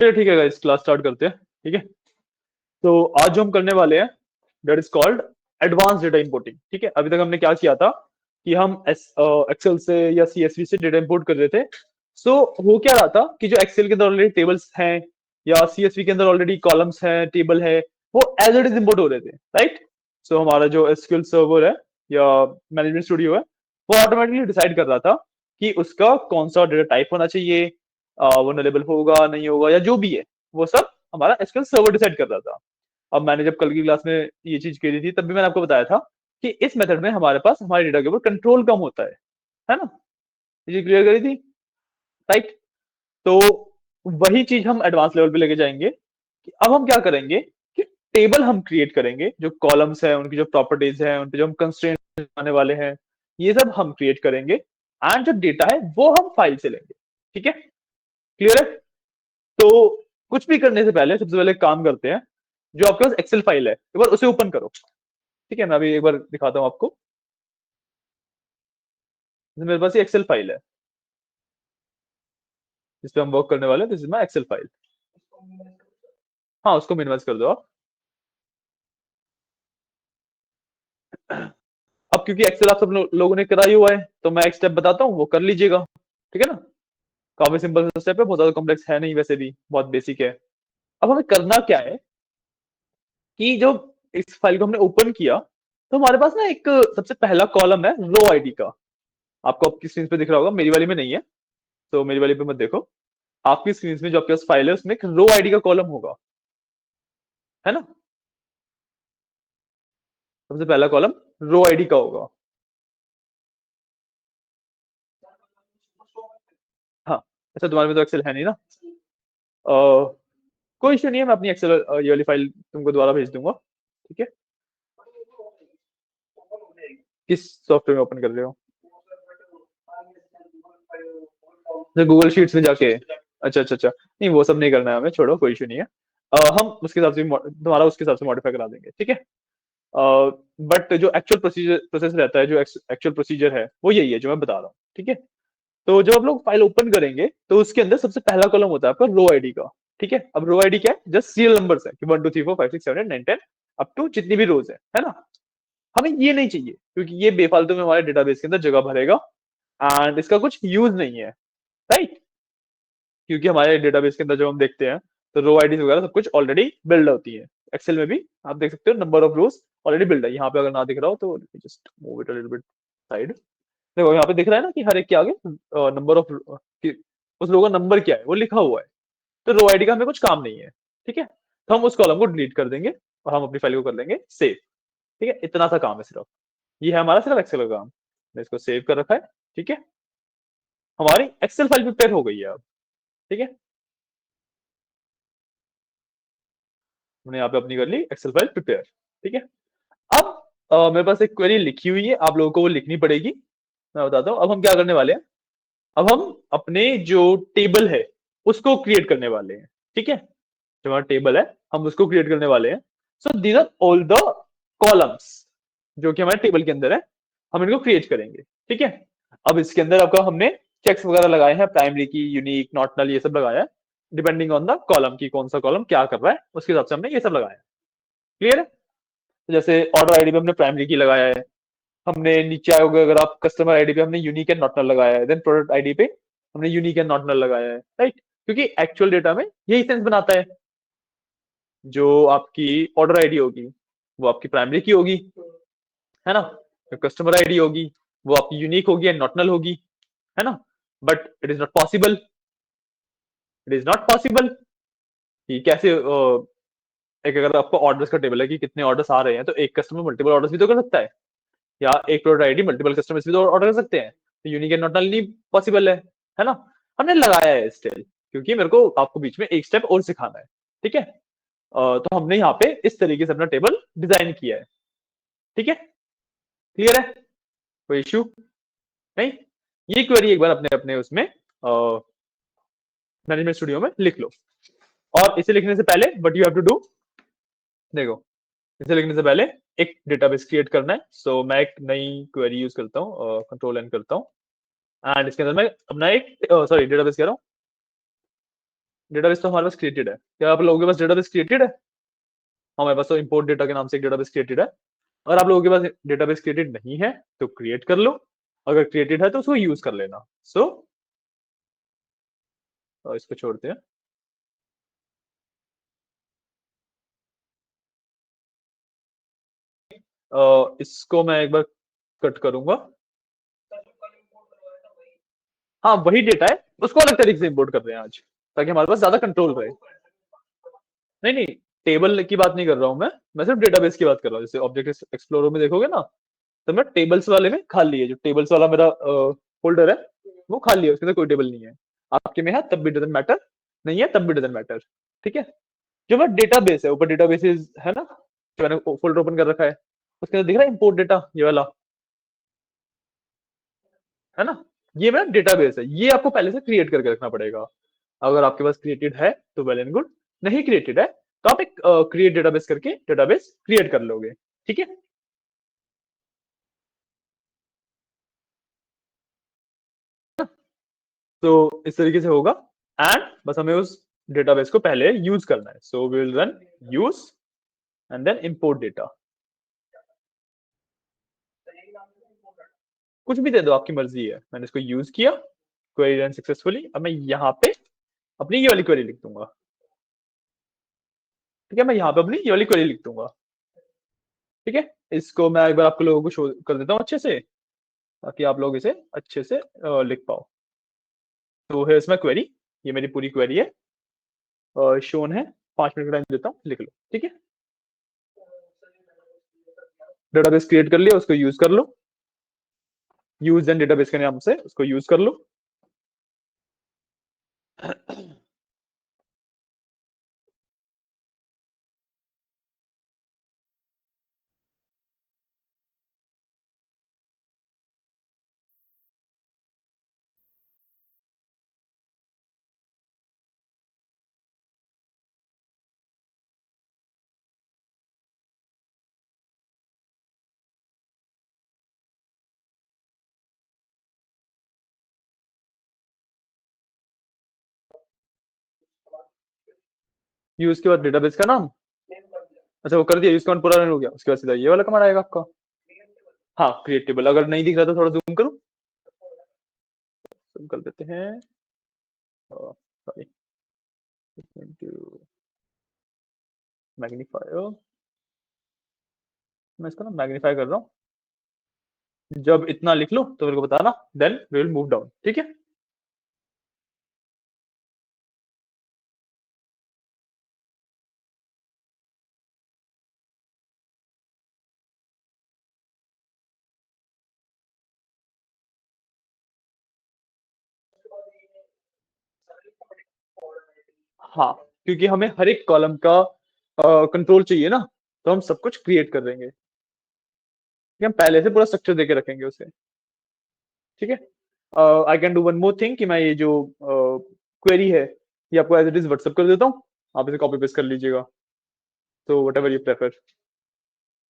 चलिए ठीक है गाइस, क्लास स्टार्ट करते हैं। ठीक है, तो आज जो हम करने वाले हैं that is called advance data importing. ठीक है, अभी तक हमने क्या किया था कि हम एक्सेल से या सीएसवी से डेटा इंपोर्ट कर रहे थे। सो हो क्या रहा था कि जो एक्सेल के अंदर ऑलरेडी टेबल्स हैं या सीएसवी के अंदर ऑलरेडी कॉलम्स हैं, टेबल है, वो एज इट इज इंपोर्ट हो रहे थे, राइट। सो हमारा जो एसक्यूएल सर्वर है या मैनेजमेंट स्टूडियो है, वो ऑटोमेटिकली डिसाइड कर रहा था कि उसका कौन सा डेटा टाइप होना चाहिए, वो नलेबल होगा नहीं होगा या जो भी है, वो सब हमारा एसक्यूएल सर्वर डिसाइड कर रहा था। अब मैंने जब कल की क्लास में ये चीज करी थी, तब भी मैंने आपको बताया था कि इस मेथड में हमारे पास हमारे डेटा के ऊपर कंट्रोल कम होता है ना। ये चीज क्लियर करी थी, राइट। तो वही चीज हम एडवांस लेवल पे लेके जाएंगे कि अब हम क्या करेंगे कि टेबल हम क्रिएट करेंगे, जो कॉलम्स हैं उनकी जो प्रॉपर्टीज हैं, उन पे जो हम कंस्ट्रेंट आने वाले हैं, ये सब हम क्रिएट करेंगे। एंड जो डेटा है वो हम फाइल से लेंगे। ठीक है, क्लियर है। तो कुछ भी करने से पहले सबसे पहले एक काम करते हैं, जो आपके पास एक्सेल फाइल है एक बार उसे ओपन करो। ठीक है, मैं अभी एक बार दिखाता हूँ आपको। जैसे मेरे पास ये एक्सेल फाइल है जिस पे हम वर्क करने वाले हैं, this is my excel file. हाँ, उसको मिनिमाइज कर दो आप। अब क्योंकि एक्सेल आप सब लोगों ने करा ही हुआ है, तो मैं एक स्टेप बताता हूँ, वो कर लीजिएगा। ठीक है ना, काफी सिंपल स्टेप है, बहुत ज्यादा कॉम्प्लेक्स है नहीं, वैसे भी बहुत बेसिक है। अब हमें करना क्या है कि जो इस फाइल को हमने ओपन किया, तो हमारे पास ना एक सबसे पहला कॉलम है रो आईडी का। आपको आपकी स्क्रीन पे दिख रहा होगा, मेरी वाली में नहीं है, तो मेरी वाली पे मत देखो। आपकी स्क्रीन में जो आपके पास फाइल है उसमें एक रो आईडी का कॉलम होगा, है ना। सबसे पहला कॉलम रो आईडी का होगा। हाँ, अच्छा तुम्हारे में तो एक्सेल है नहीं ना। कोई इशू नहीं है, मैं अपनी एक्सेल ये वाली फाइल तुमको दोबारा भेज दूंगा। ठीक है, किस सॉफ्टवेयर में ओपन कर रहे हो? गूगल शीट्स में जाके? अच्छा अच्छा अच्छा, नहीं वो सब नहीं करना है हमें, छोड़ो, कोई इशू नहीं है। हम उसके हिसाब से तुम्हारा उसके हिसाब से मॉडिफाई करा देंगे। ठीक है, बट जो एक्चुअल प्रोसेस रहता है, जो एक्चुअल प्रोसीजर है वो यही है जो मैं बता रहा हूँ। ठीक है, तो जब आप लोग फाइल ओपन करेंगे तो उसके अंदर सबसे पहला कॉलम होता है आपका रो आईडी का। ठीक है, अब रो आईडी क्या है? जस्ट सीरियल नंबर्स है कि 1 2 3 4 5 6 7 8 9 10 अप टू जितनी भी रोज है ना। हमें ये नहीं चाहिए क्योंकि ये बेफालतू में हमारे डेटाबेस के अंदर जगह भरेगा एंड इसका कुछ यूज नहीं है, राइट। क्योंकि हमारे डेटाबेस के अंदर जो हम देखते हैं, तो रो आईडी वगैरह सब कुछ ऑलरेडी बिल्ड होती है। एक्सेल में भी आप देख सकते हो number of rose already build है। यहाँ पे अगर ना दिख रहा हो तो just move it a little bit side. देखो यहाँ पे दिख रहा है ना कि हर एक के आगे नंबर ऑफ, उस रो का नंबर क्या है वो लिखा हुआ है। तो रो आईडी का हमें कुछ काम नहीं है। ठीक है, तो हम उस कॉलम को डिलीट कर देंगे और हम अपनी फाइल को कर लेंगे सेव। ठीक है, इतना सा काम है सिर्फ। ये है हमारा सिर्फ एक्सेल का काम। मैं इसको सेव कर रखा है। ठीक है, हमारी एक्सेल फाइल प्रिपेयर हो गई है अब। ठीक है, हमने यहाँ पे अपनी कर ली एक्सेल फाइल प्रिपेयर। ठीक है, अब मेरे पास एक क्वेरी लिखी हुई है, आप लोगों को वो लिखनी पड़ेगी। मैं बताता हूँ अब हम क्या करने वाले हैं। अब हम अपने जो टेबल है उसको क्रिएट करने वाले हैं। ठीक है, जो हमारा टेबल है हम उसको क्रिएट करने वाले हैं। So these are all the columns जो कि हमारे टेबल के अंदर है, हम इनको क्रिएट करेंगे। ठीक है, अब इसके अंदर आपका हमने चेक्स वगैरह लगाए हैं, प्राइमरी की, यूनिक, नॉट नल, ये सब लगाया है। डिपेंडिंग ऑन द कॉलम की कौन सा कॉलम क्या कर रहा है उसके हिसाब से हमने ये सब लगाया है। क्लियर है। तो जैसे ऑर्डर आईडी पे हमने प्राइमरी की लगाया है, हमने नीचे आओगे अगर आप कस्टमर आईडी पे हमने यूनिक एंड नॉट नल लगाया है, देन प्रोडक्ट आईडी पे हमने यूनिक एंड नॉट नल लगाया है, राइट। क्योंकि एक्चुअल डेटा में यही सेंस बनाता है, जो आपकी ऑर्डर आईडी होगी वो आपकी प्राइमरी की होगी, है ना। जो कस्टमर आईडी होगी वो आपकी यूनिक होगी एंड नॉट नल होगी, है ना। But it is not possible कि कैसे एक अगर आपको ऑर्डर्स का टेबल है कि कितने ऑर्डर्स आ रहे हैं, तो एक कस्टमर मल्टीपल ऑर्डर्स भी तो कर सकता है, या एक प्रोडक्ट आईडी मल्टीपल कस्टमर्स भी तो ऑर्डर कर सकते हैं। तो यूनिक एंड नॉट नल नहीं पॉसिबल है ना। हमने लगाया है स्टिल, क्योंकि मेरे को आपको बीच में एक स्टेप और सिखाना है। ठीक है, तो हमने यहाँ पे इस तरीके से अपना टेबल डिजाइन किया है। ठीक है, क्लियर है, कोई इश्यू नहीं। ये क्वेरी एक बार अपने अपने उसमें मैनेजमेंट स्टूडियो में लिख लो। और इसे लिखने से पहले what you have to do, देखो, इसे लिखने से पहले एक डेटाबेस क्रिएट करना है। सो मैं एक नई क्वेरी यूज करता हूँ, कंट्रोल एन करता हूँ, एंड इसके अंदर मैं अपना एक, सॉरी डेटाबेस कह रहा हूँ, डेटाबेस तो हमारे पास क्रिएटेड है। क्या आप लोगों के पास डेटाबेस क्रिएटेड है? हमारे पास तो इंपोर्ट डेटा के नाम से एक डेटाबेस क्रिएटेड है। अगर आप लोगों के पास डेटाबेस क्रिएटेड नहीं है तो क्रिएट कर लो, अगर क्रिएटेड है तो उसको यूज कर लेना। सो इसको छोड़ते हैं। इसको मैं एक बार कट करूंगा। हाँ वही डेटा है, उसको अलग तरीके से इंपोर्ट कर रहे हैं आज, ताकि हमारे पास ज्यादा कंट्रोल रहे। नहीं नहीं, टेबल की बात नहीं कर रहा हूँ मैं सिर्फ डेटाबेस की बात कर रहा हूँ। जैसे ऑब्जेक्ट एक्सप्लोरर में देखोगे ना, तो मैं टेबल्स वाले में खाली है, जो टेबल्स वाला मेरा फोल्डर है वो खाली है, उसके अंदर कोई टेबल नहीं है। आपके में है तब भी डजंट मैटर, नहीं है तब भी डजंट मैटर। ठीक है। जो मेरा डेटाबेस है, ऊपर डेटाबेसेस है ना, जो मैंने फोल्डर ओपन कर रखा है, उसके अंदर दिख रहा है इंपोर्ट डेटा, ये वाला है ना, ये मेरा डेटाबेस है। ये आपको पहले से क्रिएट करके रखना पड़ेगा। अगर आपके पास क्रिएटेड है तो वेल एंड गुड, नहीं क्रिएटेड है तो आप एक क्रिएट डेटाबेस करके डेटाबेस क्रिएट कर लोगे। ठीक है। तो इस तरीके से होगा। एंड बस हमें उस डेटाबेस को पहले यूज करना है। So we will run use and then import data. कुछ भी दे दो, आपकी मर्जी है। मैंने इसको यूज किया, क्वेरी रन सक्सेसफुली। अब मैं यहाँ पे अपनी ये वाली क्वेरी लिख दूंगा। ठीक है, मैं यहाँ पे अपनी ये वाली क्वेरी लिख दूंगा। ठीक है। इसको मैं एक बार आप लोगों को शो कर देता हूँ अच्छे से, ताकि आप लोग इसे अच्छे से लिख पाओ। तो है इसमें क्वेरी, ये मेरी पूरी क्वेरी है, शोन है। 5 मिनट का टाइम देता हूँ, लिख लो। ठीक है। डेटाबेस क्रिएट कर लिया, उसको यूज कर लो। यूज एंड डेटाबेस के नाम से उसको यूज कर लो। यूज के बाद डेटाबेस का नाम, अच्छा वो कर दिया, यूज कमांड पूरा रन हो गया, उसके बाद सीधा ये वाला कमांड आएगा आपका। हाँ क्रिएट टेबल, अगर नहीं दिख रहा तो थोड़ा जूम करूँ, जूम कर देते हैं। सॉरी, मैग्नीफायर, मैं इसको ना मैग्नीफाई कर रहा हूँ। जब इतना लिख लो तो मेरे को बताना, then we will move down. ठीक है। हाँ, क्योंकि हमें हर एक कॉलम का कंट्रोल चाहिए ना, तो हम सब कुछ क्रिएट कर देंगे। ठीक है, हम पहले से पूरा स्ट्रक्चर देके रखेंगे उसे। ठीक है। I can do one more thing, कि मैं ये जो क्वेरी है ये आपको एज इट इज व्हाट्सएप कर देता हूँ, आप इसे कॉपी पेस्ट कर लीजिएगा। तो what ever you prefer,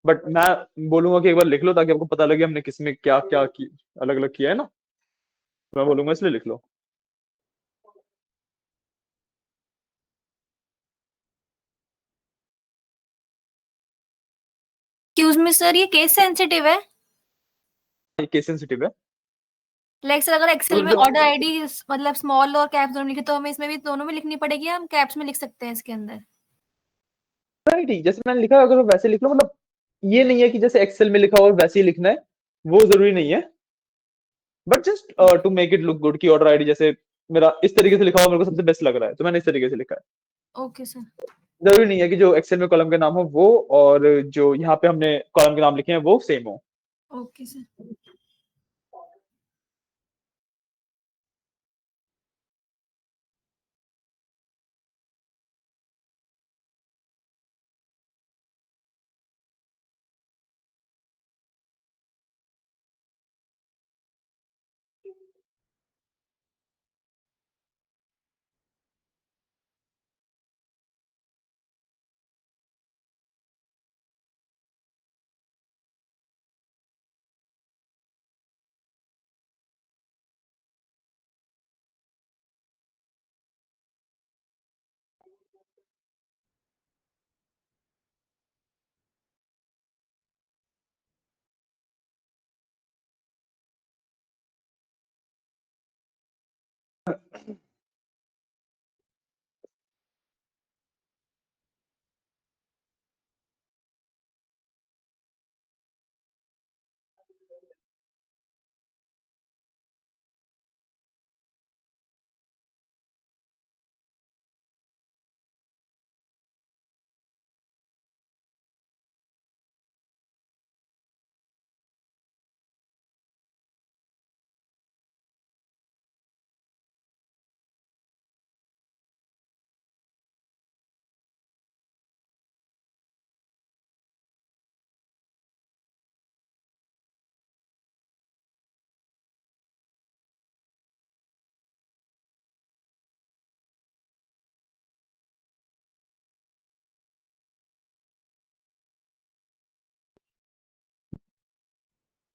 but मैं बोलूंगा कि एक बार लिख लो, ताकि आपको पता लगे हमने किसमें क्या क्या अलग अलग किया है ना। तो मैं बोलूंगा इसलिए लिख लो। एक्सक्यूज मी सर, ये केस सेंसिटिव है? केस सेंसिटिव है। लाइक सर, अगर एक्सेल मतलब में जब ऑर्डर आईडी मतलब स्मॉल और कैप्स दोनों लिखे, तो हमें इसमें भी दोनों में लिखनी पड़ेगी, हम कैप्स में लिख सकते हैं इसके अंदर? राइट ही जैसे मैंने लिखा है, अगर वो वैसे लिख लो। मतलब ये नहीं है कि जैसे एक्सेल में लिखा हो वैसे ही लिखना है, वो जरूरी नहीं है। But just to make it look good, की ऑर्डर आईडी जैसे मेरा इस तरीके से लिखा हुआ मेरे को सबसे बेस्ट लग रहा है, तो मैंने इस तरीके से लिखा है। Okay sir. जरूरी नहीं है कि जो एक्सेल में कॉलम के नाम हो वो, और जो यहाँ पे हमने कॉलम के नाम लिखे हैं वो सेम हो। Okay sir.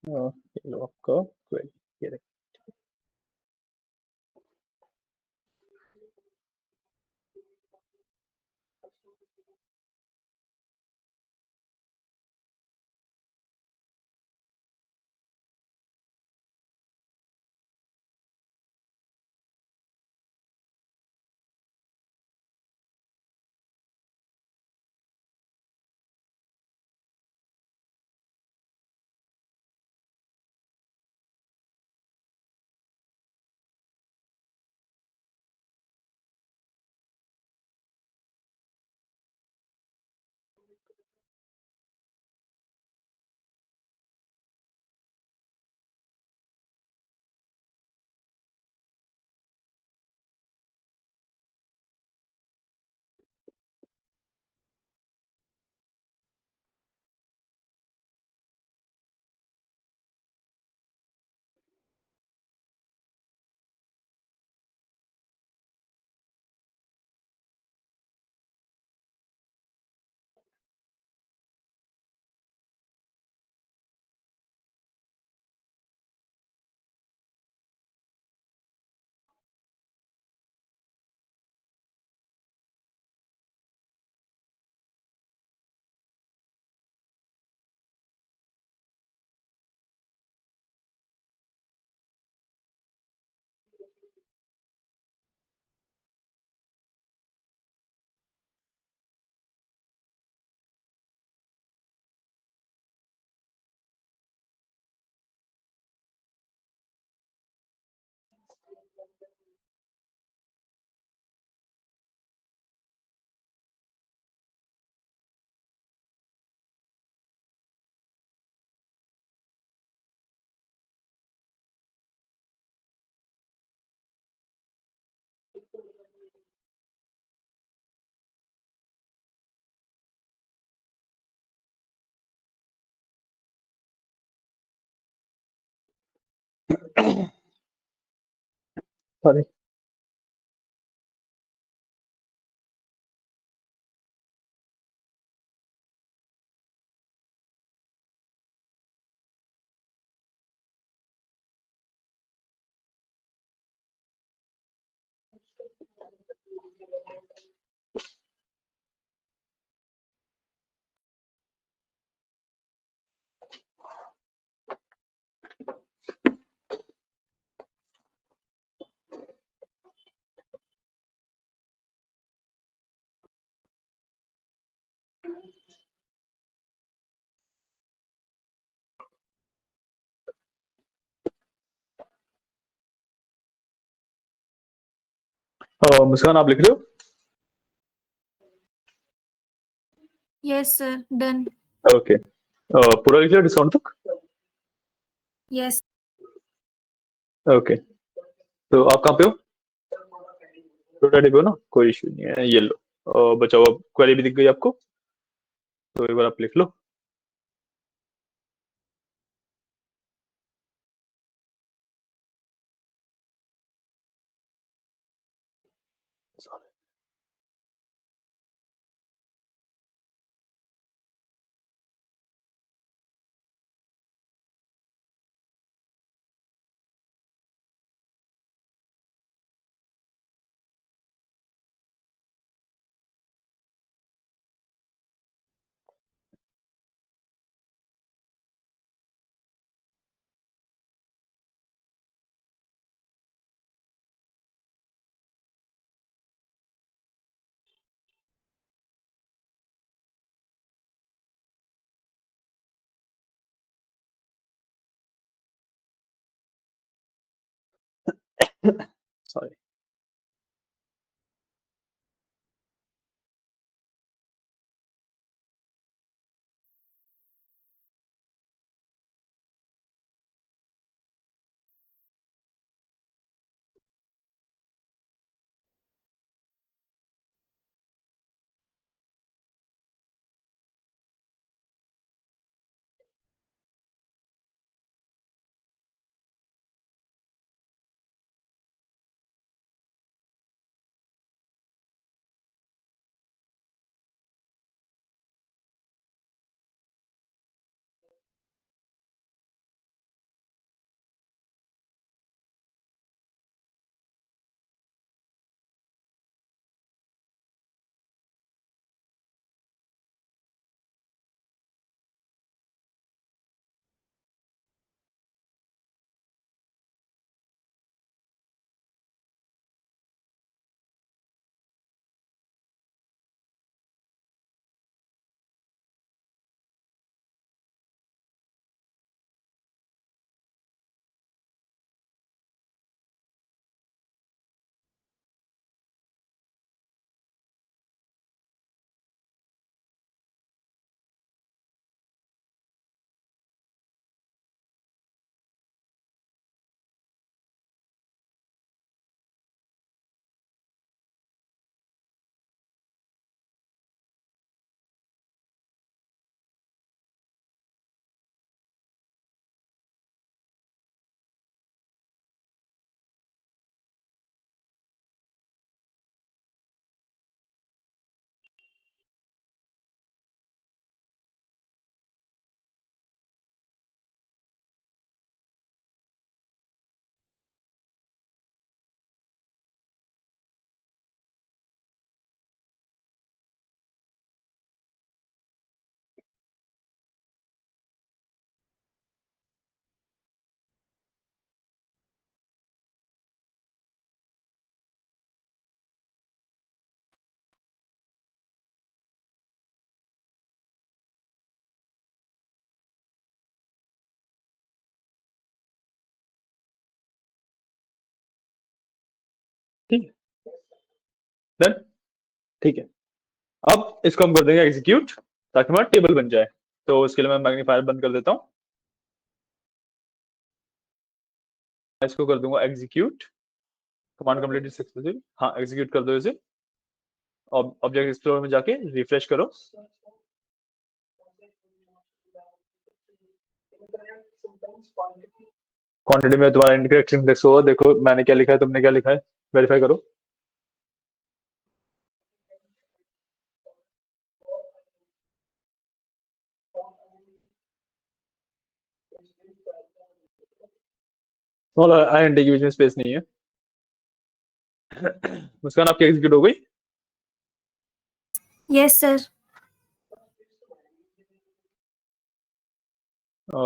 ये लो आपका क्वेरी, ये रहे। सॉरी। मुस्कान आप लिख रहे हो? Yes sir, done. ओके, पूरा लिख लिया डिस्काउंट तक? यस। ओके, तो आप कहाँ पे हो? प्रोटोटाइप हो ना, कोई इशू नहीं है, ये लो। बचाओ, अब क्वेरी भी दिख गई आपको, तो एक बार आप लिख लो। सॉरी। देन ठीक है, अब इसको हम कर देंगे एग्जीक्यूट ताकि हमारा टेबल बन जाए। तो उसके लिए मैं मैग्नीफायर बंद कर देता हूँ, इसको कर दूंगा एग्जीक्यूट, कमांड कंप्लीटेड सक्सेसफुली। हाँ एग्जीक्यूट कर दो इसे। ऑब्जेक्ट एक्सप्लोरर में जाके रिफ्रेश करो। क्वांटिटी में तुम्हारा इनकरेक्ट इंडेक्स होगा, देखो मैंने क्या लिखा है तुमने क्या लिखा है, वेरीफाई करो। स्मॉल आईएनटी के बीच में स्पेस नहीं है। मुस्कान आपकी एग्जीक्यूट हो गई? Yes sir.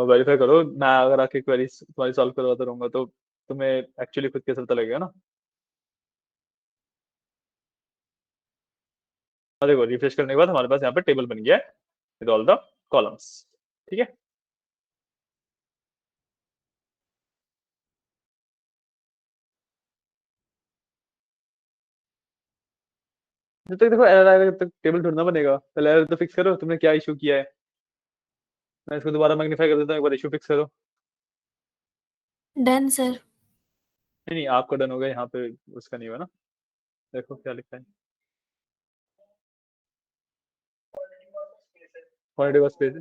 वेरीफाई करो, मैं अगर आके क्वेरी तुम्हारी सॉल्व करवाता रहूंगा तो तुम्हें एक्चुअली खुद कैसा पता लगेगा ना। देखो रिफ्रेश करने के बाद हमारे पास यहाँ पे टेबल बन गया है विद ऑल द कॉलम्स। ठीक है, जब तक देखो एरर आएगा जब तक टेबल ढूंढना बनेगा। पहले एरर तो फिक्स करो, तुमने क्या इशू किया है। मैं इसको दोबारा मैग्नीफाई कर देता हूँ, एक बार इशू फिक्स करो। Done sir. नहीं नहीं आपका डन होगा, यहाँ पे उसका नहीं हुआ ना। देखो क्या लिखा है, क्वालिटी का स्पेस,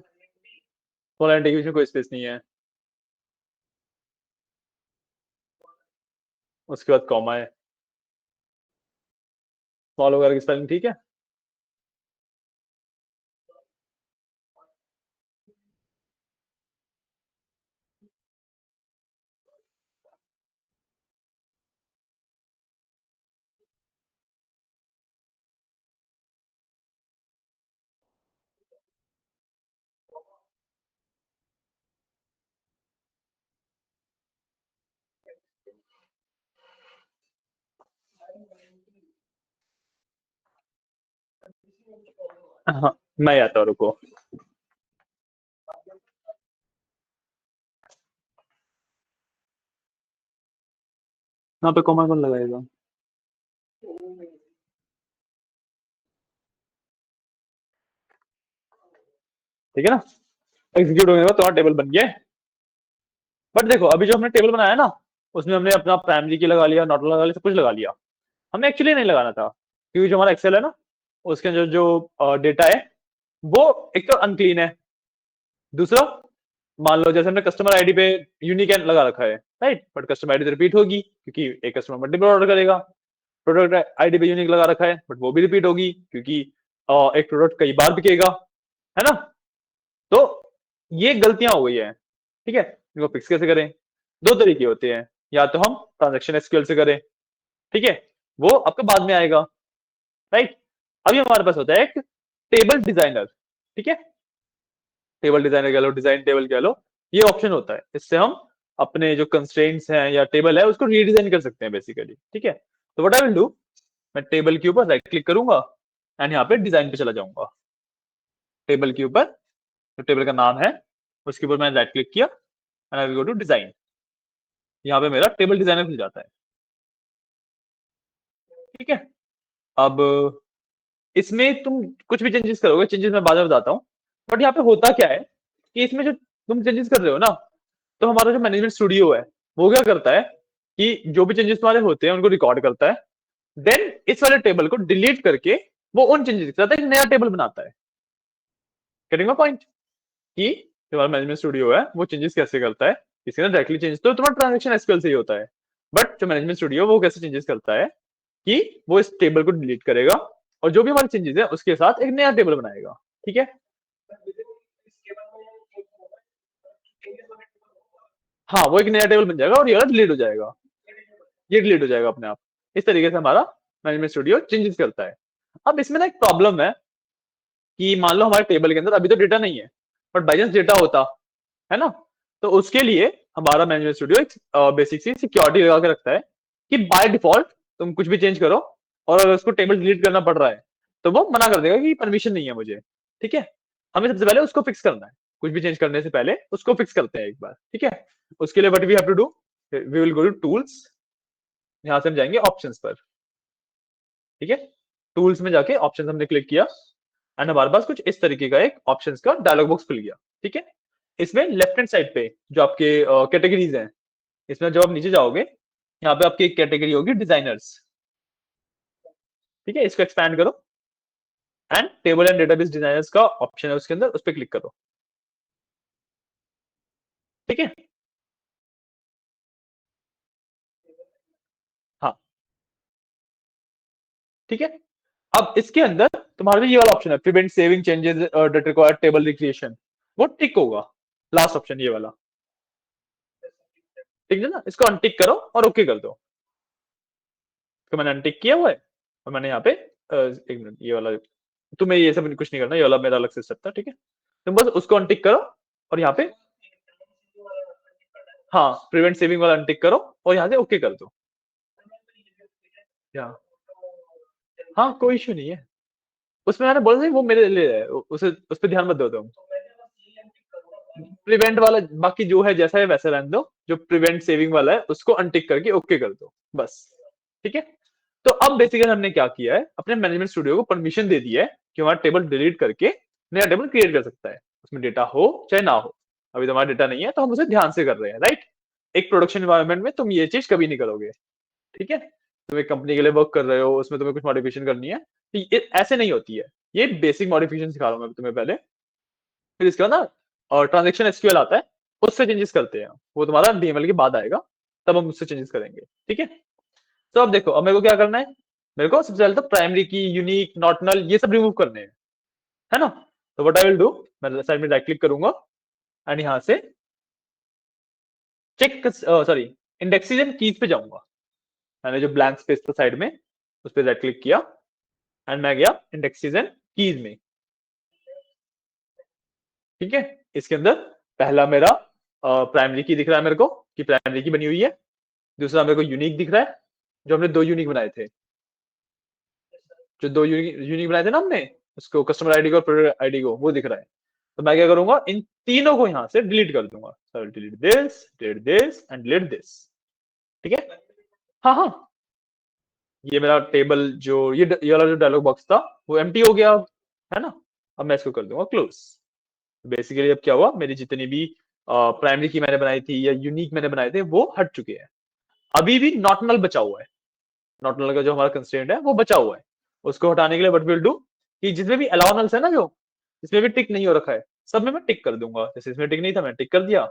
क्वालिटी के बीच में कोई स्पेस नहीं है, उसके बाद कॉमा है। स्मॉल वगैरह की स्पेलिंग ठीक है। हाँ मैं आता हूँ, रुको। यहाँ पे कॉमा कौन लगाएगा? ठीक है ना, एग्जीक्यूट होने के बाद तुम्हारा टेबल बन गया है। बट देखो अभी जो हमने टेबल बनाया ना, उसमें हमने अपना प्राइमरी की लगा लिया, नॉट लगा लिया, सब कुछ लगा लिया। हमें एक्चुअली नहीं लगाना था, क्योंकि जो हमारा एक्सेल है ना, उसके अंदर जो डेटा है वो एक तो अनक्लीन है, दूसरा मान लो जैसे हमने कस्टमर आईडी पे यूनिक लगा रखा है, राइट, बट कस्टमर आईडी तो रिपीट होगी क्योंकि एक कस्टमर मल्टीपल ऑर्डर करेगा। प्रोडक्ट आईडी पे यूनिक लगा रखा है बट वो भी रिपीट होगी क्योंकि एक प्रोडक्ट कई बार बिकेगा, है ना। तो ये गलतियां हो गई है, ठीक है। इनको फिक्स कैसे करें? दो तरीके होते हैं, या तो हम ट्रांजेक्शन एसक्यूएल से करें, ठीक है, वो आपका बाद में आएगा, राइट। अभी हमारे पास होता है एक टेबल डिजाइनर, ठीक है, टेबल डिजाइनर कह लो, डिजाइन टेबल कह लो, ये ऑप्शन होता है। इससे हम अपने जो कंस्ट्रेंट्स हैं या टेबल है उसको रीडिजाइन कर सकते हैं बेसिकली, ठीक है। तो व्हाट आई विल डू, मैं टेबल के ऊपर राइट क्लिक करूंगा एंड यहाँ पे डिजाइन पे चला जाऊंगा। टेबल के ऊपर जो टेबल का नाम है उसके ऊपर मैंने राइट क्लिक किया and I will go to design. यहाँ पे मेरा टेबल डिजाइनर खुल जाता है, ठीक है। अब इसमें तुम कुछ भी चेंजेस करोगे, चेंजेस मैं बाद में बताता हूँ। बट यहाँ पे होता क्या है कि इसमें जो तुम चेंजेस कर रहे हो ना, तो हमारा जो मैनेजमेंट स्टूडियो है वो क्या करता है कि जो भी चेंजेस तुम्हारे होते हैं उनको रिकॉर्ड करता है, देन इस वाले टेबल को डिलीट करके वो उन चेंजेस के साथ एक नया टेबल बनाता है। Getting my point? कि जो हमारा मैनेजमेंट स्टूडियो है वो चेंजेस कैसे करता है, इसके अंदर डायरेक्टली चेंज तो तुम्हारा ट्रांजेक्शन एसक्यूएल से ही होता है, बट जो मैनेजमेंट स्टूडियो वो कैसे चेंजेस करता है कि वो इस टेबल को डिलीट करेगा और जो भी हमारे चेंजेस है उसके साथ एक नया टेबल बनाएगा, ठीक है। हाँ वो एक नया टेबल बन जाएगा और ये वाला डिलीट हो जाएगा, ये डिलीट हो जाएगा अपने आप। इस तरीके से हमारा मैनेजमेंट स्टूडियो चेंजेस करता है। अब इसमें ना एक प्रॉब्लम है कि मान लो हमारे टेबल के अंदर अभी तो डेटा नहीं है, बट बाई चांस डेटा होता है ना, तो उसके लिए हमारा मैनेजमेंट स्टूडियो एक बेसिक सी सिक्योरिटी लगा के रखता है कि बाय डिफॉल्ट तुम कुछ भी चेंज करो और अगर उसको टेबल डिलीट करना पड़ रहा है तो वो मना कर देगा कि परमिशन नहीं है मुझे, ठीक है। हमें सबसे पहले उसको फिक्स करना है, कुछ भी चेंज करने से पहले उसको फिक्स करते हैं एक बार, ठीक है। उसके लिए what we have to do, we will go to tools, यहां से हम जाएंगे ऑप्शंस पर, ठीक है। टूल्स में जाके ऑप्शन हमने क्लिक किया एंड हमारे पास कुछ इस तरीके का एक ऑप्शंस का डायलॉग बॉक्स खुल गया। ठीक है, इसमें लेफ्ट हैंड साइड पे जो आपके कैटेगरीज हैं, इसमें जब आप नीचे जाओगे यहाँ पे आपकी एक कैटेगरी होगी डिजाइनर्स। ठीक है, इसको एक्सपैंड करो and table and database designers का ऑप्शन है उसके अंदर, उस पर क्लिक करो। ठीक है, हाँ ठीक है। अब इसके अंदर तुम्हारा ये वाला ऑप्शन है prevent saving changes that required table recreation, वो टिक होगा, लास्ट ऑप्शन ये वाला। ठीक है ना, इसको अनटिक करो और ओके कर दो। तो मैंने अनटिक किया हुआ है और मैंने यहाँ पे एक मिनट, ये वाला तुम्हें ये सब कुछ नहीं करना, ये वाला मेरा अलग से स्टेप था। ठीक है, तुम बस उसको अनटिक करो और यहाँ पे हाँ प्रिवेंट सेविंग वाला अनटिक करो और यहाँ से ओके कर दो। या हाँ कोई इशू नहीं है, उसमें मैंने बोला था वो मेरे लिए है, उसे उस पर ध्यान मत दो तुम। प्रिवेंट वाला बाकी जो है जैसा है वैसा रहने दो, जो प्रिवेंट सेविंग वाला है उसको अनटिक करके ओके कर दो बस। ठीक है, तो अब बेसिकली हमने क्या किया है, अपने मैनेजमेंट स्टूडियो को परमिशन दे दी है कि हमारा टेबल डिलीट करके नया टेबल क्रिएट कर सकता है, उसमें डेटा हो चाहे ना हो। अभी तुम्हारा डेटा नहीं है तो हम उसे ध्यान से कर रहे हैं, राइट। एक प्रोडक्शन इन्वायरमेंट में तुम ये चीज कभी नहीं करोगे। ठीक है, तुम एक कंपनी के लिए वर्क कर रहे हो, उसमें तुम्हें कुछ मॉडिफिकेशन करनी है तो ये ऐसे नहीं होती है। ये बेसिक मॉडिफिकेशन सिखा रहा हूँ मैं तुम्हें पहले, फिर इसके बाद ना और ट्रांजेक्शन एसक्यूएल आता है, उससे चेंजेस करते हैं, वो तुम्हारा डीएमएल के बाद आएगा, तब हम उससे चेंजेस करेंगे। ठीक है, तो अब देखो, अब मेरे को क्या करना है, मेरे को सबसे पहले तो प्राइमरी की, यूनिक, नॉट नल, ये सब रिमूव करने हैं, है ना। तो व्हाट आई विल डू, मैं साइड में राइट क्लिक करूंगा एंड यहाँ से check sorry indexes and keys पे जाऊंगा। मैंने जो ब्लैंक स्पेस था साइड में, उस पर राइट क्लिक किया एंड मैं गया इंडेक्सेस एंड कीज में। ठीक है, इसके अंदर पहला मेरा प्राइमरी की दिख रहा है मेरे को कि प्राइमरी की बनी हुई है, दूसरा मेरे को यूनिक दिख रहा है, जो हमने दो यूनिक बनाए थे, जो दो यूनिक बनाए थे ना हमने, उसको कस्टमर आईडी को और प्रोडक्ट आईडी को, वो दिख रहा है। तो मैं क्या करूंगा, इन तीनों को यहाँ से डिलीट कर दूंगा, sir delete this and delete this. ठीक है, हाँ हाँ, ये मेरा टेबल जो ये वाला जो डायलॉग बॉक्स था वो एम्प्टी हो गया अब, है ना। अब मैं इसको कर दूंगा क्लोज। बेसिकली अब क्या हुआ, मेरी जितनी भी प्राइमरी की मैंने बनाई थी या यूनिक मैंने बनाए थे वो हट चुके हैं। अभी भी नॉट नल बचा हुआ है, नॉट नल का जो हमारा कंस्ट्रेंट है वो बचा हुआ है। उसको हटाने के लिए व्हाट विल डू, कि जिसमें भी अलाउ नल्स है ना, जो इसमें भी टिक नहीं हो रखा है, सब में मैं टिक कर दूंगा। जैसे इसमें टिक नहीं था मैं टिक कर दिया,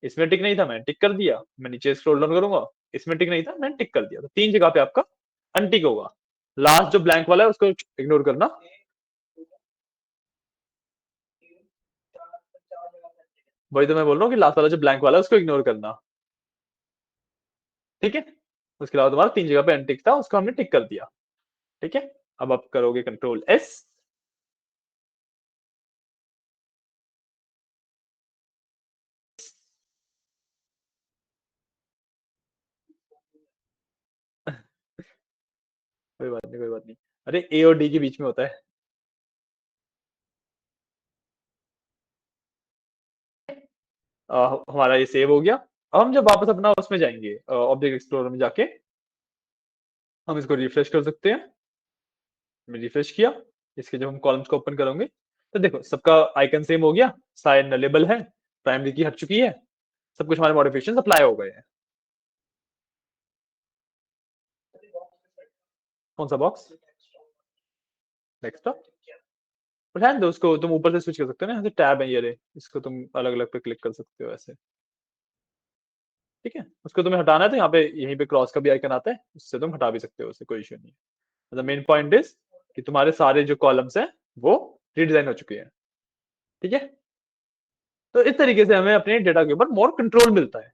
इसमें टिक नहीं था मैं टिक कर दिया, मैं नीचे स्क्रॉल डाउन करूंगा, इसमें टिक नहीं था मैंने टिक कर दिया, तो तीन जगह पे आपका अनटिक होगा। लास्ट जो ब्लैंक वाला है उसको इग्नोर करना। वही तो मैं बोल रहा हूँ कि लास्ट वाला जो ब्लैंक वाला है उसको इग्नोर करना। ठीक है, उसके अलावा तुम्हारा तीन जगह पे अनटिक था, उसको हमने टिक कर दिया। ठीक है, अब आप करोगे कंट्रोल एस। कोई बात नहीं, कोई बात नहीं, अरे ए और डी के बीच में होता है। हमारा ये सेव हो गया। अब हम जब वापस अपना उसमें जाएंगे ऑब्जेक्ट एक्सप्लोरर में जाके हम इसको रिफ्रेश कर सकते हैं। मैं रिफ्रेश किया, इसके जब हम कॉलम्स को ओपन करेंगे तो देखो सबका आइकन सेम हो गया, सारे नलेबल है, प्राइमरी की हट चुकी है, सब कुछ हमारे मॉडिफिकेशन अप्लाई हो गए हैं। कौन सा बॉक्स, डेस्कटॉप, ध्यान दो उसको तुम ऊपर से स्विच कर सकते हो ना, यहाँ से टैब है ये रहे, इसको तुम अलग अलग पे क्लिक कर सकते हो ऐसे। ठीक है, उसको तुम्हें हटाना है तो यहाँ पे यहीं पे क्रॉस का भी आइकन आता है, उससे तुम हटा भी सकते हो, उससे कोई इश्यू नहीं है। द मेन पॉइंट इज कि तुम्हारे सारे जो कॉलम्स हैं वो रीडिजाइन हो चुके हैं। ठीक है, तो इस तरीके से हमें अपने डेटा के ऊपर मोर कंट्रोल मिलता है।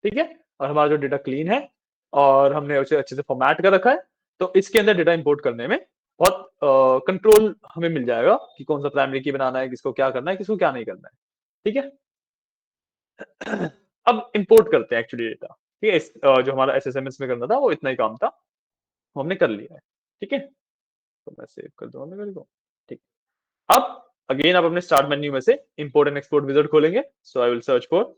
ठीक है, और हमारा जो डेटा क्लीन है और हमने उसे अच्छे से फॉर्मेट कर रखा है, तो इसके अंदर डेटा इंपोर्ट करने में बहुत कंट्रोल हमें मिल जाएगा कि कौन सा प्राइमरी की बनाना है, किसको क्या करना है, किसको क्या नहीं करना है। ठीक है, अब इंपोर्ट करते हैं एक्चुअली डेटा। ठीक है, जो हमारा एसएसएमएस में करना था वो इतना ही काम था, वो हमने कर लिया है। ठीक है, तो मैं सेव कर दूंगा मेरे को। ठीक, अब अगेन आप अपने स्टार्ट मेन्यू में से इंपोर्ट एंड एक्सपोर्ट विजार्ड खोलेंगे। So I will search for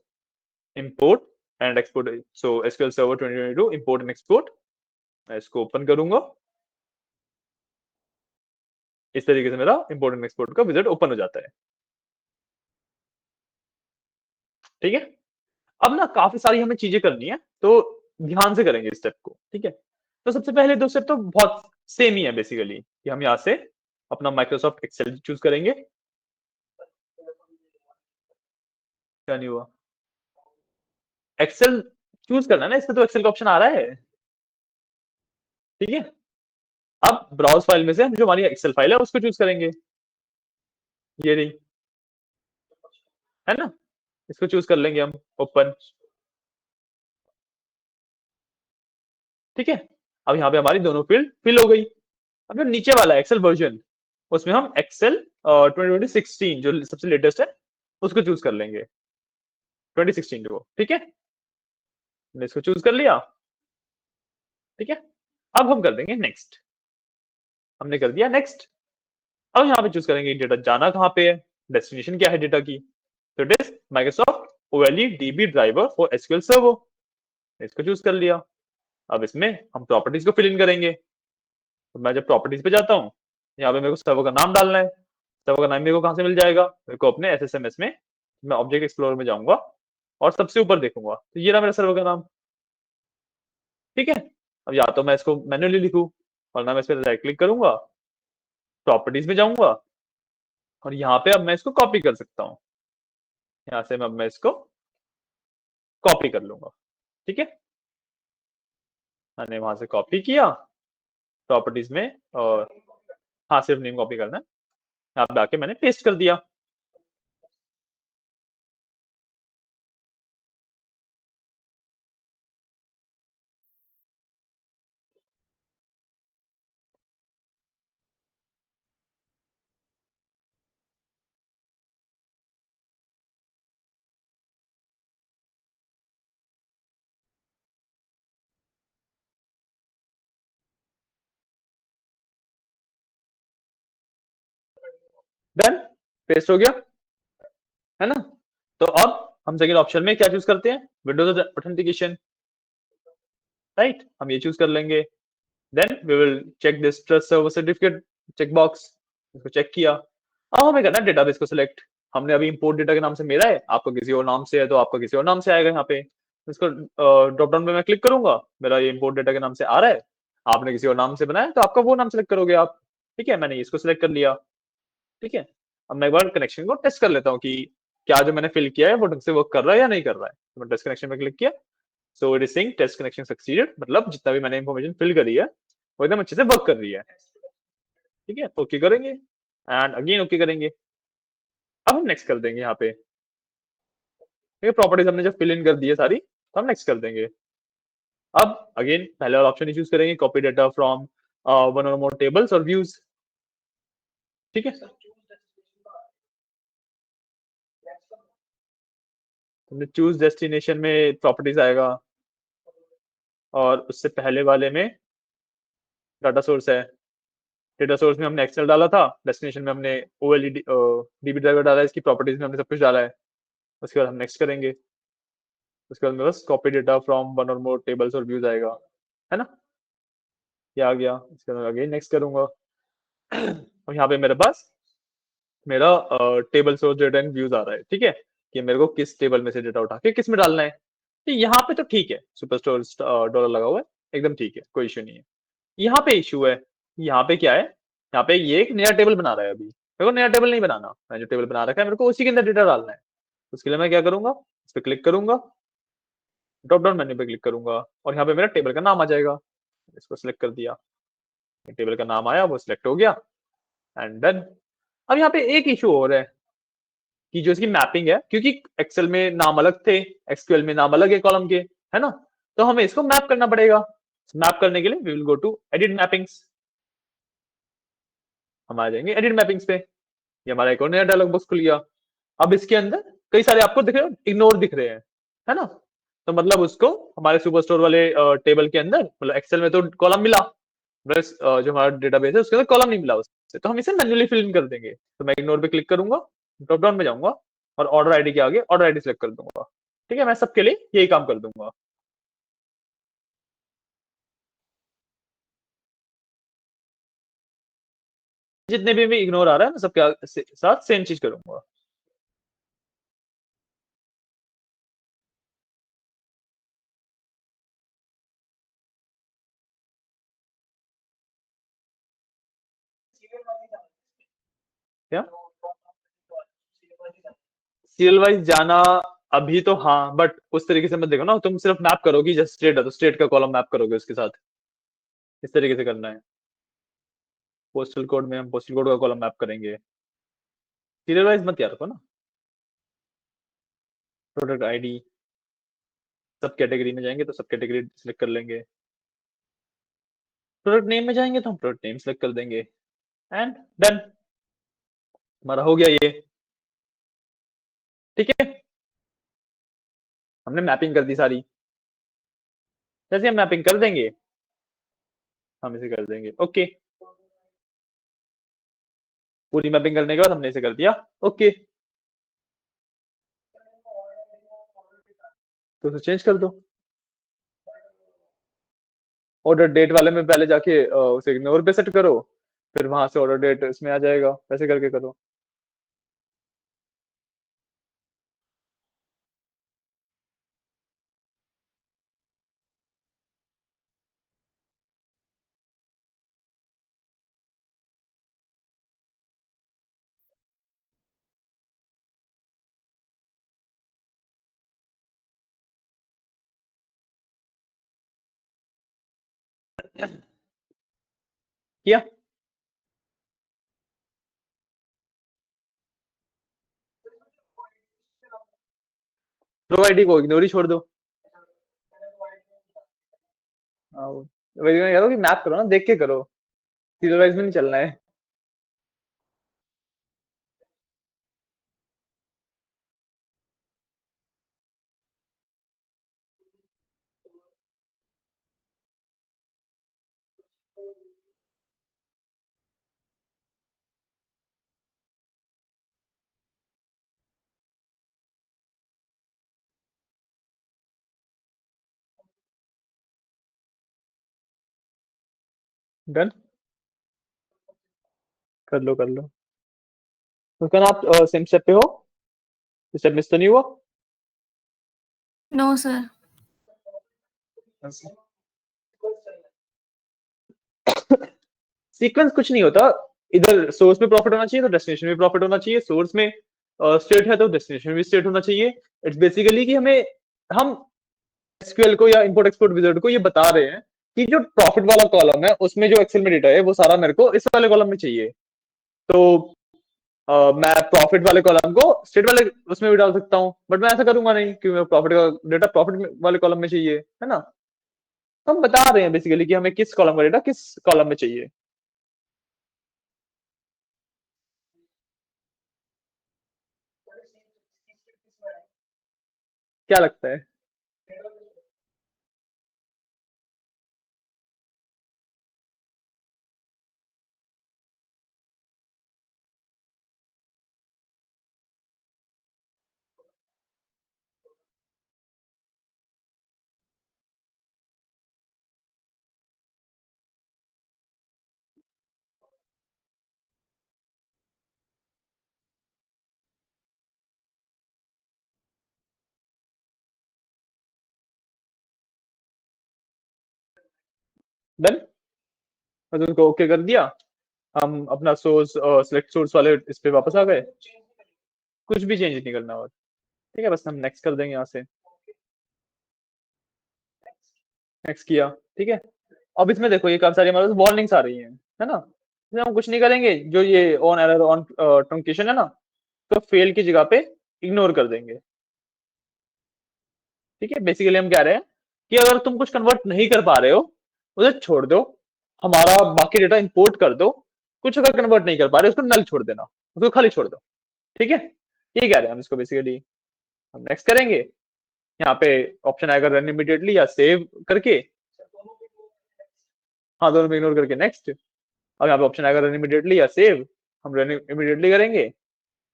import and export, so SQL server 2022 import and export. मैं इसको ओपन करूंगा इस तरीके से मेरा इंपोर्ट एंड एक्सपोर्ट का विजिट ओपन हो जाता है। ठीक है, अब ना काफी सारी हमें चीजें करनी है, तो ध्यान से करेंगे इस स्टेप को। ठीक है, तो सबसे पहले दो स्टेप तो बहुत सेम ही है बेसिकली, कि हम यहाँ से अपना माइक्रोसॉफ्ट एक्सेल चूज करेंगे। क्या नहीं हुआ? एक्सेल चूज करना है ना, इसमें तो एक्सेल का ऑप्शन आ रहा है। ठीक है, अब ब्राउज फाइल में से हम जो हमारी एक्सेल फाइल है उसको चूज करेंगे, ये रही, है ना, इसको चूज कर लेंगे हम, ओपन। ठीक है, अब यहाँ पे हमारी दोनों फील्ड फिल हो गई। अब जो नीचे वाला एक्सेल वर्जन, उसमें हम एक्सेल 2016 जो सबसे लेटेस्ट है उसको चूज कर लेंगे, 2016 को। ठीक है, हमने इसको चूज कर लिया। ठीक है, अब हम कर देंगे नेक्स्ट। हमने कर दिया नेक्स्ट। अब यहाँ पे चूज करेंगे डेटा जाना कहाँ पे है, डेस्टिनेशन क्या है डेटा की, तो it is Microsoft OLE dB driver for SQL server, इसको चूज कर लिया। अब इसमें हम प्रॉपर्टीज को फिल इन करेंगे, तो मैं जब प्रॉपर्टीज पे जाता हूँ, यहाँ पे मेरे को सर्वर का नाम डालना है। सर्वर का नाम मेरे को कहाँ से मिल जाएगा, मेरे को अपने एसएसएमएस में, मैं ऑब्जेक्ट एक्सप्लोरर में जाऊंगा और सबसे ऊपर देखूंगा, तो ये रहा मेरा सर्वर का नाम। ठीक है, अब या तो मैं इसको मैन्युअली लिखूं, और ना मैं इस पर राइट क्लिक करूंगा, प्रॉपर्टीज में जाऊंगा, और यहाँ पे अब मैं इसको कॉपी कर सकता हूँ। यहाँ से अब मैं इसको कॉपी कर लूंगा। ठीक है, मैंने वहां से कॉपी किया प्रॉपर्टीज में, और हाँ सिर्फ नेम कॉपी करना है, यहाँ पे आके मैंने पेस्ट कर दिया। डन, पेस्ट हो गया, है ना। तो अब हम सेकंड ऑप्शन में क्या चूज करते हैं, विंडोज ऑथेंटिकेशन, राइट, हम ये चूज कर लेंगे। Then we will check this trust server certificate check box, इसको चेक किया। अब हमें करना है डेटाबेस को सिलेक्ट। हमने अभी इंपोर्ट डेटा के नाम से मेरा है, आपका किसी और नाम से है तो आपका किसी और नाम से आएगा। यहाँ पे इसको ड्रॉप डाउन में मैं क्लिक करूंगा, मेरा ये इंपोर्ट डेटा के नाम से आ रहा है, आपने किसी और नाम से बनाया तो आपका वो नाम सेलेक्ट करोगे आप। ठीक है, मैंने इसको सिलेक्ट कर लिया। ठीक है, अब मैं एक बार कनेक्शन को टेस्ट कर लेता हूँ कि क्या जो मैंने फिल किया है वो ढंग से वर्क कर रहा है या नहीं कर रहा है। तो मैं टेस्ट कनेक्शन में क्लिक किया, so it is saying test connection succeeded, मतलब जितना भी मैंने इंफॉर्मेशन फिल करी है वो एकदम अच्छे से वर्क कर रही है। ठीक है, ओके करेंगे एंड अगेन ओके करेंगे। अब हम नेक्स्ट कर देंगे यहाँ पे, ये प्रॉपर्टीज हमने जब फिल इन कर दी है सारी, तो हम नेक्स्ट कर देंगे। अब अगेन पहले वाला ऑप्शन ही चूज करेंगे, कॉपी डेटा फ्रॉम वन और मोर टेबल्स और व्यूज। ठीक है, हमने चूज डेस्टिनेशन में प्रॉपर्टीज आएगा, और उससे पहले वाले में डाटा सोर्स है। डेटा सोर्स में हमने एक्सेल डाला था, डेस्टिनेशन में हमने ओएलईडी डीबी ड्राइवर डाला है, इसकी प्रॉपर्टीज में हमने सब कुछ डाला है। उसके बाद हम नेक्स्ट करेंगे, उसके बाद मेरे पास कॉपी डेटा फ्रॉम वन और मोर टेबल्स और व्यूज आएगा, है ना, ये आ गया। इसके बाद अगेन नेक्स्ट करूंगा और यहाँ पे मेरे पास मेरा table source data and views आ रहा है। ठीक है, कि मेरे को किस टेबल में से डेटा उठा के किस में डालना है। तो यहाँ पे तो ठीक है, सुपर स्टोर डॉलर लगा हुआ है, एकदम ठीक है, कोई इशू नहीं है। यहाँ पे इशू है, यहाँ पे क्या है, यहाँ पे ये एक नया टेबल बना रहा है। अभी मेरे को नया टेबल नहीं बनाना, मैं जो टेबल बना रखा है मेरे को उसी के अंदर डेटा डालना है। उसके लिए मैं क्या करूंगा, इस पे क्लिक करूंगा, ड्रॉप डाउन मेन्यू पे क्लिक करूंगा, और यहाँ पे मेरा टेबल का नाम आ जाएगा। इसको सिलेक्ट कर दिया, टेबल का नाम आया, वो सिलेक्ट हो गया एंड डन। अब यहाँ पे एक इशू और है कि जो इसकी मैपिंग है, क्योंकि एक्सेल में नाम अलग थे, एक्सक्यूएल में नाम अलग है कॉलम के, है ना, तो हमें इसको मैप करना पड़ेगा। मैप करने के लिए we will go to edit mappings, हम आ जाएंगे एडिट मैपिंग्स पे। ये हमारा एक और नया डायलॉग बॉक्स खुल गया। अब इसके अंदर कई सारे आपको दिख रहे हैं, इग्नोर दिख रहे हैं, है ना, तो मतलब उसको हमारे सुपर स्टोर वाले टेबल के अंदर, मतलब एक्सेल में तो कॉलम मिला, बस जो हमारा डेटाबेस है उसके अंदर कॉलम नहीं मिला उससे, तो हम इसे मैन्युअली फिल इन कर देंगे। तो मैं इग्नोर पे क्लिक करूंगा, ड्रॉप डाउन में जाऊंगा, और ऑर्डर आईडी के आगे ऑर्डर आईडी सेलेक्ट कर दूंगा। ठीक है, मैं सबके लिए यही काम कर दूंगा। जितने भी इग्नोर आ रहा है मैं सबके साथ सेम चीज करूंगा। क्या सीरियल वाइज जाना? अभी तो हाँ, बट उस तरीके से मत देखो ना, तुम सिर्फ मैप करोगी, जैसे स्टेट है तो स्टेट का कॉलम मैप करोगे उसके साथ, इस तरीके से करना है। पोस्टल कोड में हम पोस्टल कोड का कॉलम मैप करेंगे, सीरियल वाइज मत याद रखो ना। प्रोडक्ट आईडी, सब कैटेगरी में जाएंगे तो सब कैटेगरी सिलेक्ट कर लेंगे। प्रोडक्ट नेम में जाएंगे तो हम प्रोडक्ट नेम सिलेक्ट कर देंगे, एंड डन, हमारा हो गया ये। ठीक है, हमने मैपिंग कर दी सारी। जैसे हम मैपिंग कर देंगे, हम इसे कर देंगे ओके। पूरी मैपिंग करने के बाद हमने इसे कर दिया ओके, तो उसे चेंज कर दो। ऑर्डर डेट वाले में पहले जाके उसे इग्नोर पे सेट करो, फिर वहां से ऑर्डर डेट इसमें आ जाएगा, वैसे करके करो। किया? रो आईडी को इग्नोर ही छोड़ दो। वही मैं कह रहा हूँ कि मैप करो ना, देख के करो, सीरियल वाइज में नहीं चलना है। डन, कर लो कर लो। तो क्या आप सेम स्टेप पे हो? स्टेप मिस तो नहीं हुआ? No sir. सीक्वेंस कुछ नहीं होता, इधर सोर्स में प्रॉफिट होना चाहिए तो डेस्टिनेशन में प्रॉफिट होना चाहिए, सोर्स में स्टेट है तो डेस्टिनेशन में भी स्टेट होना चाहिए। इट्स बेसिकली कि हमें, हम एसक्यूएल को या इंपोर्ट एक्सपोर्ट विजार्ड को ये बता रहे हैं कि जो प्रॉफिट वाला कॉलम है उसमें जो एक्सेल में डेटा है वो सारा मेरे को इस वाले कॉलम में चाहिए। तो मैं प्रॉफिट वाले कॉलम को स्टेट वाले उसमें भी डाल सकता हूँ, बट मैं ऐसा करूंगा नहीं क्योंकि मैं प्रॉफिट का डेटा प्रॉफिट वाले कॉलम में चाहिए, है ना। तो हम बता रहे हैं बेसिकली कि हमें किस कॉलम का डेटा किस कॉलम में चाहिए। क्या लगता है? डन, मैं तुमको ओके कर दिया। हम अपना सोर्स सिलेक्ट सोर्स वाले इस पे वापस आ गए, कुछ भी चेंज नहीं करना और। ठीक है, बस हम नेक्स्ट कर देंगे यहाँ से। नेक्स्ट किया, ठीक है। अब इसमें देखो ये काफी सारी हमारे पास वार्निंग्स आ रही हैं, है ना। इसमें हम कुछ नहीं करेंगे, जो ये ऑन एरर ऑन ट्रंकेशन है ना, तो फेल की जगह पे इग्नोर कर देंगे। ठीक है, बेसिकली हम कह रहे हैं कि अगर तुम कुछ कन्वर्ट नहीं कर पा रहे हो उसे छोड़ दो, हमारा बाकी डेटा इंपोर्ट कर दो। कुछ अगर कन्वर्ट नहीं कर पा रहे उसको नल छोड़ देना, उसको खाली छोड़ दो। ठीक है, ये कह रहे हैं हम इसको बेसिकली। हम नेक्स्ट करेंगे, यहाँ पे ऑप्शन आएगा रन इमीडिएटली या सेव करके। हाँ, दोनों में इग्नोर करके नेक्स्ट। अब यहाँ पे ऑप्शन आएगा रन इमीडिएटली या सेव, हम रन इमीडिएटली करेंगे,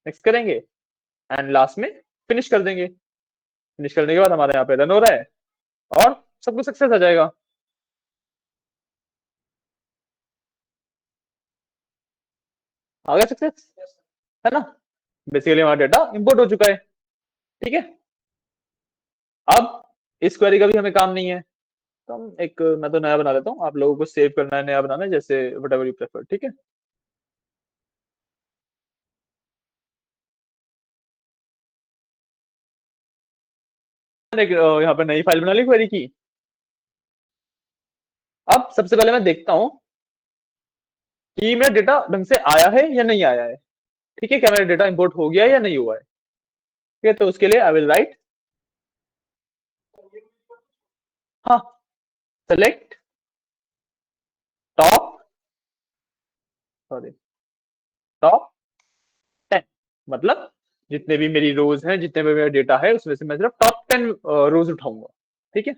नेक्स्ट करेंगे, एंड लास्ट में फिनिश कर देंगे। फिनिश करने के बाद हमारे यहाँ पे रन हो रहा है और सब कुछ सक्सेस आ जाएगा। आ गया सक्सेस, है ना। बेसिकली हमारा डेटा इंपोर्ट हो चुका है, ठीक है। अब इस क्वेरी का भी हमें काम नहीं है, तो हम एक, मैं तो नया बना लेता हूँ, आप लोगों को सेव करना है नया बनाना है, जैसे वट एवर यू प्रेफर, ठीक है। मैंने यहाँ पे नई फाइल बना ली क्वेरी की। अब सबसे पहले मैं देखता हूँ कि मेरा डेटा ढंग से आया है या नहीं आया है, ठीक है, क्या मेरा डेटा इंपोर्ट हो गया है या नहीं हुआ है, ठीक है। तो उसके लिए आई विल राइट, हाँ, सेलेक्ट टॉप, सॉरी, टॉप 10, मतलब जितने भी मेरी रोज हैं, जितने भी मेरा डेटा है, उसमें से मैं सिर्फ टॉप 10 रोज उठाऊंगा, ठीक है।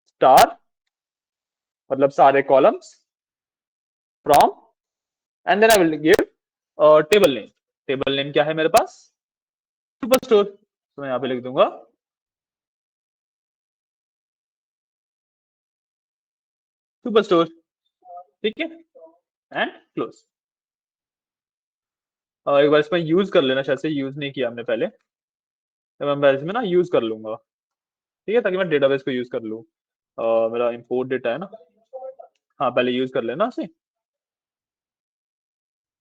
स्टार मतलब सारे columns, from, and then I will give table name. Table name क्या है मेरे पास, सुपर स्टोर, तो मैं यहाँ पे लिख दूंगा सुपर स्टोर, ठीक है, एंड क्लोज। एक बार इसमें यूज कर लेना, शायद से यूज नहीं किया हमने पहले, तो मैं इसमें ना यूज कर लूंगा, ठीक है, ताकि मैं डेटाबेस को यूज कर लूँ। मेरा इंपोर्ट डेटा है ना, हाँ, पहले यूज कर लेना उसे,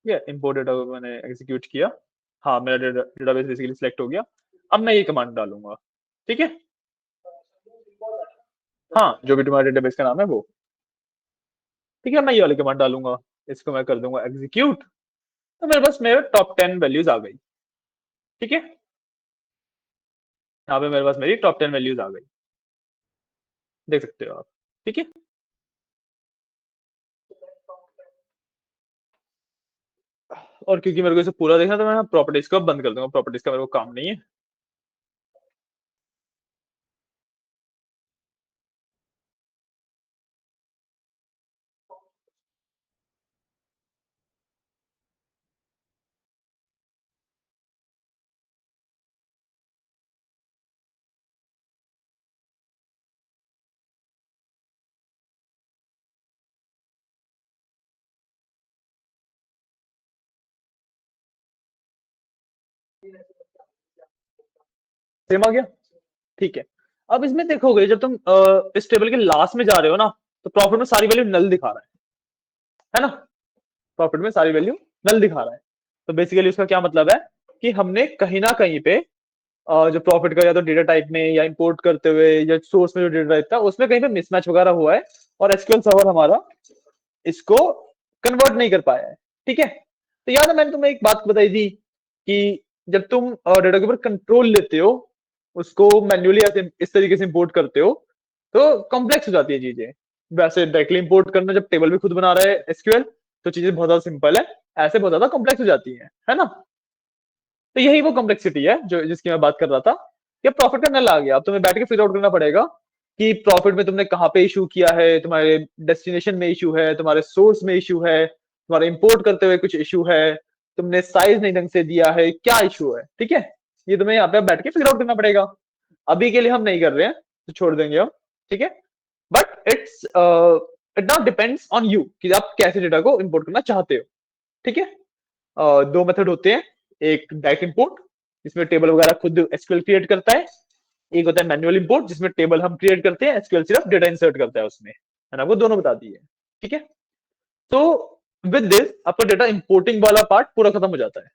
ठीक है। इंपोर्ट डेटा को मैंने एग्जीक्यूट किया, हाँ, मेरा डेटाबेस बेसिकली सिलेक्ट हो गया। अब मैं ये कमांड डालूंगा, ठीक है, हाँ, जो भी तुम्हारे डेटाबेस का नाम है वो, ठीक है, मैं ये वाली कमांड डालूंगा, इसको मैं कर दूंगा एग्जीक्यूट। तो मेरे पास मेरे टॉप 10 वैल्यूज आ गई, ठीक है, यहाँ पे मेरे पास मेरी टॉप 10 वैल्यूज आ गई, देख सकते हो आप, ठीक है। और क्योंकि मेरे को इसे पूरा देखना, तो मैं प्रॉपर्टीज को बंद कर दूंगा, प्रॉपर्टीज का मेरे को काम नहीं है। सेम आ गया, ठीक है। अब इसमें देखोगे, जब तुम इस टेबल के लास्ट में जा रहे हो ना, तो प्रॉफिट में सारी वैल्यू नल दिखा रहा है ना, प्रॉफिट में सारी वैल्यू नल दिखा रहा है। तो बेसिकली उसका क्या मतलब है कि हमने कहीं ना कहीं पे जो प्रॉफिट का या तो डेटा टाइप में या इंपोर्ट करते हुए या सोर्स में जो डेटा टाइप था, उसमें कहीं पे मिसमैच वगैरह हुआ है, और एसक्यूएल सर्वर हमारा इसको कन्वर्ट नहीं कर पाया है, ठीक है। तो याद है मैंने तुम्हें एक बात बताई थी कि जब तुम डेटा के ऊपर कंट्रोल लेते हो, उसको मैन्युअली ऐसे इस तरीके से इंपोर्ट करते हो, तो कॉम्प्लेक्स हो जाती है चीजें। वैसे डायरेक्टली इंपोर्ट करना, जब टेबल भी खुद बना रहा है एसक्यूएल, तो चीजें बहुत ज्यादा सिंपल है, ऐसे बहुत ज्यादा कॉम्प्लेक्स हो जाती है ना। तो यही वो कॉम्प्लेक्सिटी है जो जिसकी मैं बात कर रहा था, कि प्रॉफिट का नल आ गया। अब तुम्हें बैठ के फिगर आउट करना पड़ेगा कि प्रॉफिट में तुमने कहाँ पे इशू किया है, तुम्हारे डेस्टिनेशन में इशू है, तुम्हारे सोर्स में इशू है, तुम्हारे इंपोर्ट करते हुए कुछ इशू है, तुमने साइज नहीं ढंग से दिया है, क्या इशू है, ठीक है। ये तुम्हें यहाँ पे बैठ के फिगर आउट करना पड़ेगा। अभी के लिए हम नहीं कर रहे हैं, तो छोड़ देंगे हम, ठीक है। But it now depends on you कि आप कैसे डेटा को इंपोर्ट करना चाहते हो, ठीक है। दो मेथड होते हैं, एक डायरेक्ट इंपोर्ट जिसमें टेबल वगैरह खुद एसक्यूएल क्रिएट करता है, एक होता है मैनुअल इंपोर्ट जिसमें टेबल हम क्रिएट करते हैं, एसक्यूएल सिर्फ डेटा इंसर्ट करता है उसमें, मैंने आपको दोनों बता दी है, ठीक है। तो विद दिस आपका डेटा इंपोर्टिंग वाला पार्ट पूरा खत्म हो जाता है।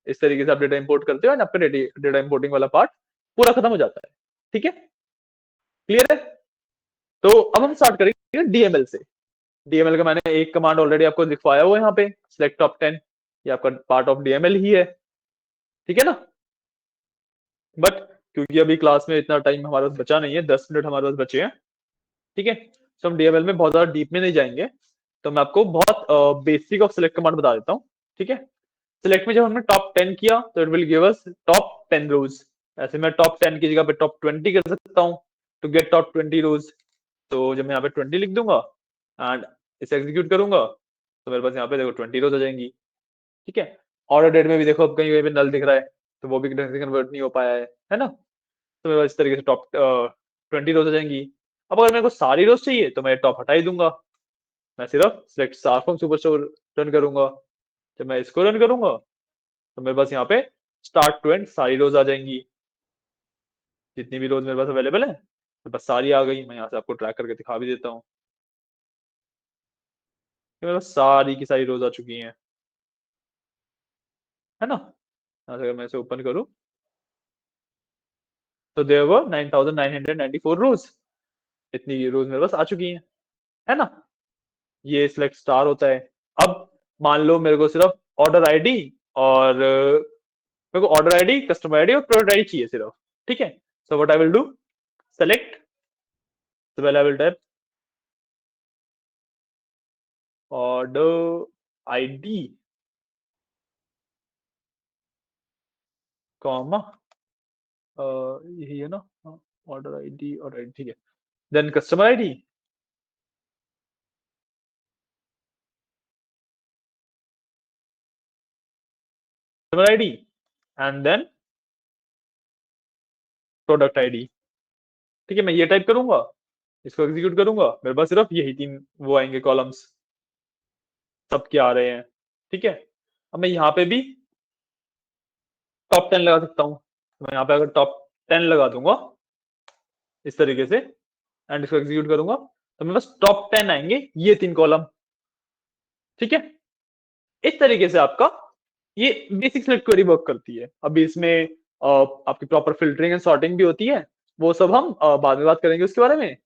इस तरीके से आप डेटा इंपोर्ट करते हो और आपका डेटा इंपोर्टिंग वाला पार्ट पूरा खत्म हो जाता है, ठीक है, क्लियर है। तो अब हम स्टार्ट करेंगे डीएमएल से। डीएमएल का मैंने एक कमांड ऑलरेडी आपको दिखवाया हुआ है यहाँ पे, सिलेक्ट टॉप 10, ये आपका पार्ट ऑफ डीएमएल ही है, ठीक है ना। बट क्योंकि अभी क्लास में इतना टाइम हमारे पास बचा नहीं है, 10 मिनट हमारे पास बचे हैं, ठीक है, तो हम डीएमएल में बहुत ज्यादा डीप में नहीं जाएंगे। तो मैं आपको बहुत बेसिक ऑफ सिलेक्ट कमांड बता देता हूँ, ठीक है। सिलेक्ट में जब हमने टॉप 10 किया, तो it will give us top 10 रोज। ऐसे मैं टॉप 10 की जगह पे टॉप 20 कर सकता हूँ, टू गेट टॉप 20 रोज। तो जब मैं यहाँ पे 20 लिख दूंगा एंड इसे एग्जीक्यूट करूंगा, तो मेरे पास यहाँ पे देखो 20 रोज आ जाएंगी, ठीक है। ऑर्डर डेट में भी देखो, अब कहीं कहीं पे नल दिख रहा है, तो वो भी ढंग से कन्वर्ट नहीं हो पाया है ना। तो मेरे पास इस तरीके से टॉप 20 रोज आ जाएंगी। अब अगर मेरे को सारी रोज चाहिए, तो मैं टॉप हटा ही दूंगा, मैं सिर्फ select star from super store run करूंगा, जब मैं इसको रन करूंगा तो मेरे पास यहाँ पे स्टार्ट टू एंड सारी रोज आ जाएंगी, जितनी भी रोज मेरे पास अवेलेबल है मेरे पास सारी आ गई। मैं यहाँ से आपको ट्रैक करके दिखा भी देता हूँ, मेरे पास सारी की सारी रोज आ चुकी हैं, है ना। यहाँ से अगर मैं इसे ओपन करूँ तो देयर वर 9994 रोज, इतनी रोज मेरे पास आ चुकी हैं, है ना। ये सिलेक्ट स्टार होता है। अब मान लो मेरे को सिर्फ ऑर्डर आईडी और मेरे को ऑर्डर आईडी, कस्टमर आईडी और प्रोडक्ट आईडी चाहिए सिर्फ, ठीक है। So what I will do, select, so well I will type order ID, comma यही है ना, ऑर्डर आईडी और आईडी, ठीक है। Then customer ID, customer ID and then product ID, ठीक है। मैं ये टाइप करूंगा, इसको एग्जीक्यूट करूंगा, मेरे पास सिर्फ यही तीन वो आएंगे कॉलम्स, सबके आ रहे हैं, ठीक है। अब मैं यहाँ पे भी टॉप 10 लगा सकता हूँ, तो मैं यहाँ पे अगर टॉप 10 लगा दूंगा इस तरीके से एंड इसको एग्जीक्यूट करूंगा तो मेरे पास टॉप 10 आएंगे, ये तीन कॉलम, ठीक है। इस तरीके से आपका ये बेसिक सिलेक्ट क्वेरी वर्क करती है। अभी इसमें आपकी प्रॉपर फिल्टरिंग एंड सॉर्टिंग भी होती है, वो सब हम बाद में बात करेंगे उसके बारे में।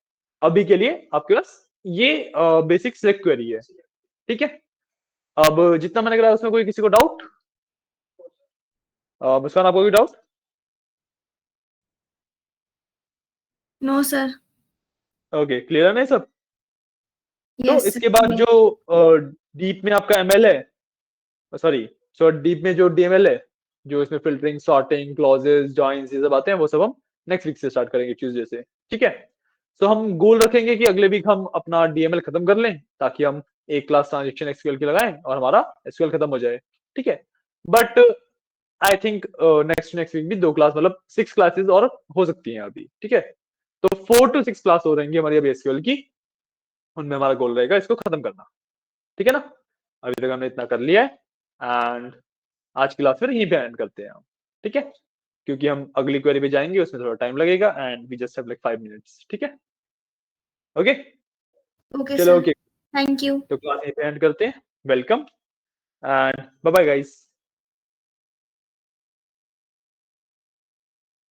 अभी के लिए आपके पास ये बेसिक सिलेक्ट क्वेरी है, ठीक है। अब जितना मैंने करा उसमें कोई किसी को डाउट, मुस्कान आपको कोई doubt? No sir. Okay, clear है ना ये सब? तो यस इसके बाद सर। जो डीप में आपका एमएल है, सॉरी, सो डीप में जो डीएमएल है, जो इसमें फिल्टरिंग, सॉर्टिंग, क्लॉजेस, जॉइंस ये सब आते हैं, वो सब हम नेक्स्ट वीक से स्टार्ट करेंगे, ट्यूसडे से, ठीक है। तो हम गोल रखेंगे कि अगले वीक हम अपना डीएमएल खत्म कर लें, ताकि हम एक क्लास ट्रांजेक्शन एसक्यूएल की लगाएं और हमारा एसक्यूएल खत्म हो जाए, ठीक है। But I think next next week भी 2 क्लास, मतलब 6 क्लासेस और हो सकती हैं अभी, ठीक है। तो 4 to 6 क्लास हो रहेंगी हमारी अभी एसक्यूएल की, उनमें हमारा गोल रहेगा इसको खत्म करना, ठीक है ना। अभी तक हमने इतना कर लिया है एंड आज की क्लास फिर यहीं पे एंड करते हैं हम, ठीक है। क्योंकि हम अगली क्वेरी पे जाएंगे, उसमें थोड़ा टाइम लगेगा and we just have like 5 minutes, ठीक है। ओके, ओके चलो सर, ओके, थैंक यू। तो क्लास यहीं पे एंड करते हैं। Welcome and bye bye guys.